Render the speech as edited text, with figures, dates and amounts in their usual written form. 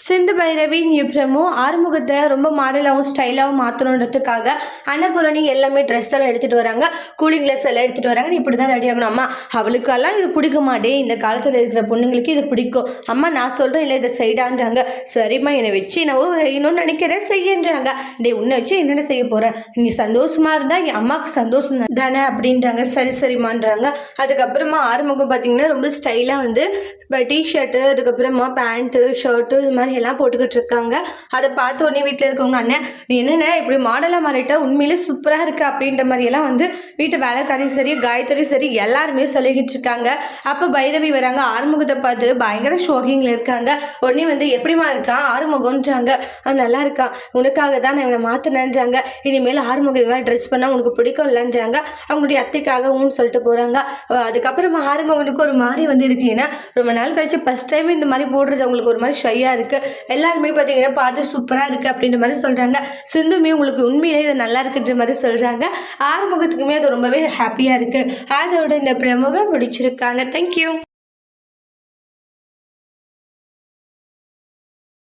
சிந்து பைரவி பிரமு ஆறுமுகத்தை ரொம்ப மாடலாகவும் ஸ்டைலாகவும் மாற்றணுன்றதுக்காக அன்னபூரணி எல்லாமே ட்ரெஸ் எல்லாம் எடுத்துகிட்டு வராங்க, கூலிங் கிளாஸ் எல்லாம் எடுத்துகிட்டு வராங்க. இப்படி தான் ரெடி ஆகணும். அம்மா அவளுக்கெல்லாம் இது பிடிக்க மாட்டே, இந்த காலத்தில் இருக்கிற பொண்ணுங்களுக்கு இது பிடிக்கும். அம்மா நான் சொல்கிறேன் இல்லை இதை சைடான்றாங்க. சரிம்மா என்னை வச்சு நான் இன்னொன்று நினைக்கிறேன் செய்யன்றாங்க. டே உன்னை வச்சு என்னென்ன செய்ய போகிறேன், நீ சந்தோஷமா இருந்தால் என் அம்மாவுக்கு சந்தோஷம் தானே அப்படின்றாங்க. சரி சரிம்மான்றாங்க. அதுக்கப்புறமா ஆறுமுகம் பார்த்தீங்கன்னா ரொம்ப ஸ்டைலாக வந்து டிஷர்ட்டு, அதுக்கப்புறமா பேண்ட்டு ஷர்ட்டு இது மாதிரி எல்லாம் போட்டுக்கிட்டு இருக்காங்க. அதை பார்த்த உடனே வீட்டில் இருக்கவங்க அண்ணன் நீ என்னென்ன இப்படி மாடலாக மாறிட்ட, உண்மையிலே சூப்பராக இருக்குது அப்படின்ற மாதிரியெல்லாம் வந்து வீட்டு வேலைக்காரையும் சரி காயத்ரியும் சரி எல்லாருமே சொல்லிக்கிட்டு இருக்காங்க. அப்போ பைரவி வராங்க. ஆறுமுகத்தை பார்த்து பயங்கர ஷோக்கிங்கில் இருக்காங்க. உடனே வந்து எப்படிமா இருக்கான் ஆறுமுகம்ன்றாங்க. நல்லா இருக்கான், உனக்காக தான் நான் இவனை மாற்றினேன்றாங்க. இனிமேல் ஆறுமுகம் இது மாதிரி ட்ரெஸ் பண்ணால் உனக்கு பிடிக்கும் இல்லைன்றாங்க. அவங்களுடைய அத்தைக்காகவும் சொல்லிட்டு போகிறாங்க. அதுக்கப்புறமா ஆறுமுகனுக்கு ஒரு மாதிரி வந்து இருக்கு. ஏன்னா ரொம்ப நாள் கழிச்சு ஃபர்ஸ்ட் டைம் இந்த மாதிரி போடுறது அவங்களுக்கு ஒரு மாதிரி ஷையாக இருக்குது. எல்லாருமே பார்த்தீங்கன்னா பார்த்து சூப்பராக இருக்குது அப்படின்ற மாதிரி சொல்கிறாங்க. சிந்துமே உங்களுக்கு உண்மையிலே இது நல்லா இருக்குன்ற மாதிரி சொல்கிறாங்க. ஆறுமுகத்துக்குமே அது ரொம்பவே ஹாப்பியாக இருக்குது. அதோட இந்த பிரமுக முடிச்சிருக்காங்க. தேங்க்யூ.